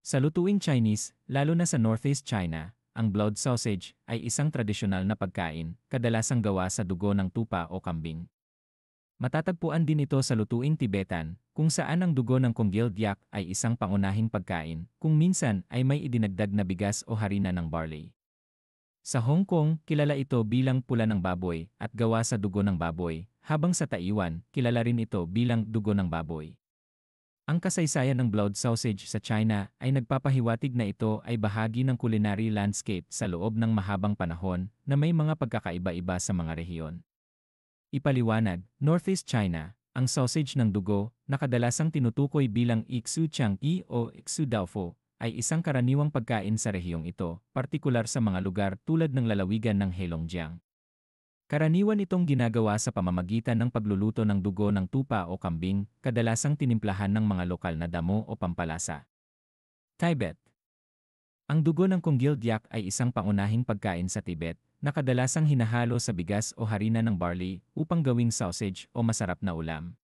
Sa lutuing Chinese, lalo na sa Northeast China, ang blood sausage ay isang tradisyonal na pagkain, kadalasang gawa sa dugo ng tupa o kambing. Matatagpuan din ito sa lutuing Tibetan, kung saan ang dugo ng congealed yak ay isang pangunahing pagkain, kung minsan ay may idinagdag na bigas o harina ng barley. Sa Hong Kong, kilala ito bilang pula ng baboy at gawa sa dugo ng baboy, habang sa Taiwan, kilala rin ito bilang dugo ng baboy. Ang kasaysayan ng blood sausage sa China ay nagpapahiwatig na ito ay bahagi ng culinary landscape sa loob ng mahabang panahon na may mga pagkakaiba-iba sa mga rehiyon. Ipaliwanag, Northeast China, ang sausage ng dugo, na kadalasang tinutukoy bilang Iksu Chang'e o Iksu Daofo, ay isang karaniwang pagkain sa rehiyong ito, partikular sa mga lugar tulad ng lalawigan ng Heilongjiang. Karaniwan itong ginagawa sa pamamagitan ng pagluluto ng dugo ng tupa o kambing, kadalasang tinimplahan ng mga lokal na damo o pampalasa. Tibet. Ang dugo ng congealed yak ay isang pangunahing pagkain sa Tibet, na kadalasang hinahalo sa bigas o harina ng barley upang gawing sausage o masarap na ulam.